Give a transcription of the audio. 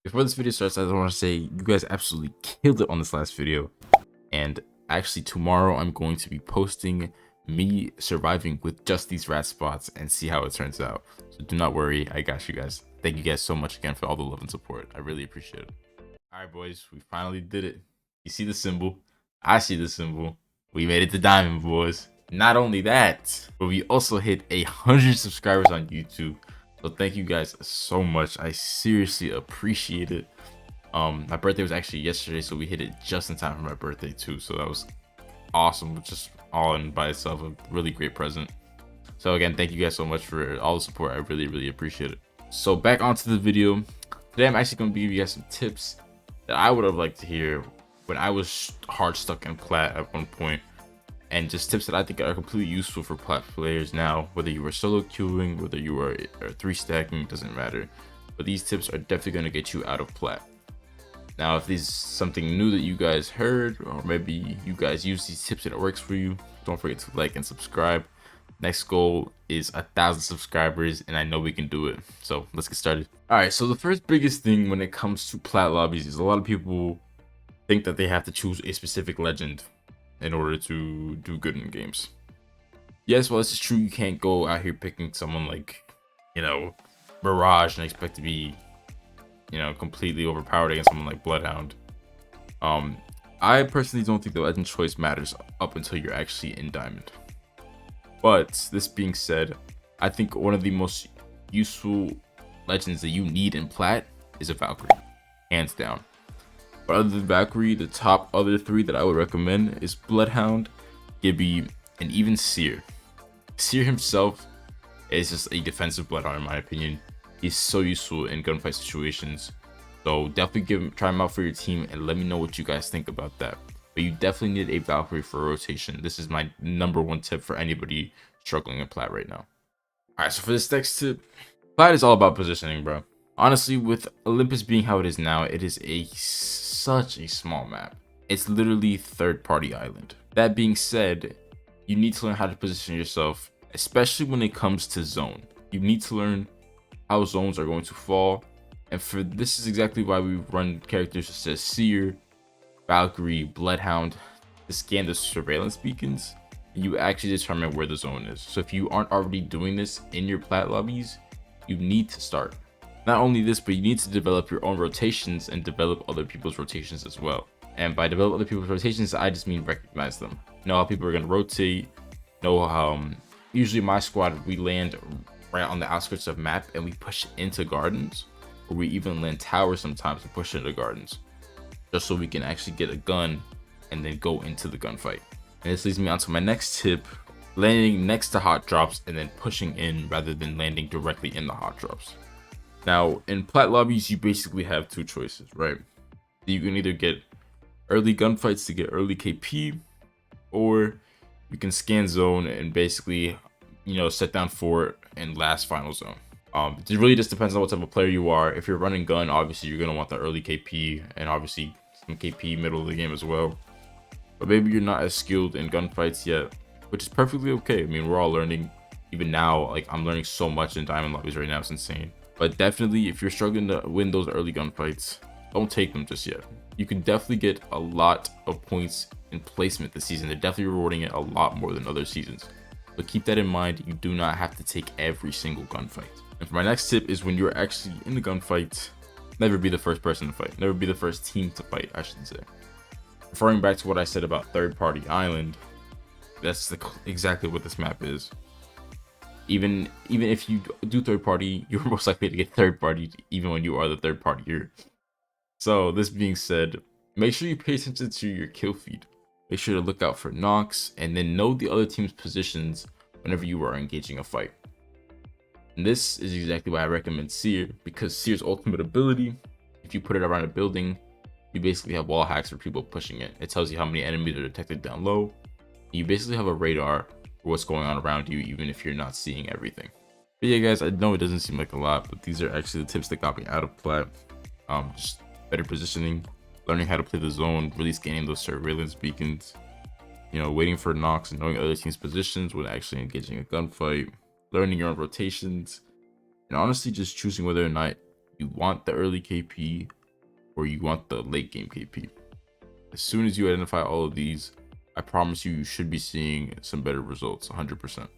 Before this video starts, I just want to say you guys absolutely killed it on this last video. And actually tomorrow I'm going to be posting me surviving with just these rat spots and see how it turns out. So do not worry, I got you guys. Thank you guys so much again for all the love and support. I really appreciate it. Alright boys, we finally did it. You see the symbol? I see the symbol. We made it to diamond, boys. Not only that, but we also hit 100 subscribers on YouTube. So thank you guys so much. I seriously appreciate it. My birthday was actually yesterday, so we hit it just in time for my birthday too. So that was awesome. Just all in by itself, a really great present. So again, thank you guys so much for all the support. I really appreciate it. So back onto the video. Today I'm actually going to give you guys some tips that I would have liked to hear when I was hard stuck in plat at one point, and just tips that I think are completely useful for plat players now, whether you are solo queuing, whether you are 3 stacking, doesn't matter. But these tips are definitely going to get you out of plat. Now, if this is something new that you guys heard, or maybe you guys use these tips and it works for you, don't forget to like and subscribe. Next goal is 1,000 subscribers, and I know we can do it. So let's get started. All right, so the first biggest thing when it comes to plat lobbies is a lot of people think that they have to choose a specific legend in order to do good in games. Yes, well, this is true. You can't go out here picking someone like, Mirage and expect to be, completely overpowered against someone like Bloodhound. I personally don't think the legend choice matters up until you're actually in Diamond. But this being said, I think one of the most useful legends that you need in plat is a Valkyrie, hands down. But other than Valkyrie, the top other 3 that I would recommend is Bloodhound, Gibby, and even Seer. Seer himself is just a defensive Bloodhound in my opinion. He's so useful in gunfight situations. So definitely try him out for your team and let me know what you guys think about that. But you definitely need a Valkyrie for rotation. This is my #1 tip for anybody struggling in plat right now. Alright, so for this next tip, plat is all about positioning, bro. Honestly, with Olympus being how it is now, it is such a small map. It's literally third-party island. That being said, you need to learn how to position yourself, especially when it comes to zone. You need to learn how zones are going to fall, and for this is exactly why we run characters such as Seer, Valkyrie, Bloodhound to scan the surveillance beacons, and you actually determine where the zone is. So if you aren't already doing this in your plat lobbies, you need to start. Not only this, but you need to develop your own rotations and develop other people's rotations as well. And by develop other people's rotations, I just mean recognize them. Know how people are going to rotate. Know how usually my squad, we land right on the outskirts of map and we push into gardens, or we even land towers sometimes and push into gardens, just so we can actually get a gun and then go into the gunfight. And this leads me on to my next tip: landing next to hot drops and then pushing in rather than landing directly in the hot drops. Now, in plat lobbies, you basically have 2 choices, right? You can either get early gunfights to get early KP, or you can scan zone and basically, set down fort and last final zone. It really just depends on what type of player you are. If you're running gun, obviously you're going to want the early KP and obviously some KP middle of the game as well. But maybe you're not as skilled in gunfights yet, which is perfectly okay. I mean, we're all learning. Even now, like, I'm learning so much in diamond lobbies right now, it's insane. But definitely, if you're struggling to win those early gunfights, don't take them just yet. You can definitely get a lot of points in placement this season. They're definitely rewarding it a lot more than other seasons. But keep that in mind, you do not have to take every single gunfight. And for my next tip is when you're actually in the gunfight, never be the first person to fight. Never be the first team to fight, I should say. Referring back to what I said about third-party island, that's exactly what this map is. Even if you do third party, you're most likely to get third party even when you are the third party here. So this being said, make sure you pay attention to your kill feed. Make sure to look out for knocks and then know the other team's positions whenever you are engaging a fight. And this is exactly why I recommend Seer, because Seer's ultimate ability, if you put it around a building, you basically have wall hacks for people pushing it. It tells you how many enemies are detected down low. You basically have a radar for what's going on around you, even if you're not seeing everything. But yeah, guys, I know it doesn't seem like a lot, but these are actually the tips that got me out of plat. Just better positioning, learning how to play the zone, really scanning those surveillance beacons, waiting for knocks and knowing other teams' positions when actually engaging a gunfight, learning your own rotations, and honestly just choosing whether or not you want the early KP or you want the late game KP. As soon as you identify all of these, I promise you, you should be seeing some better results, 100%.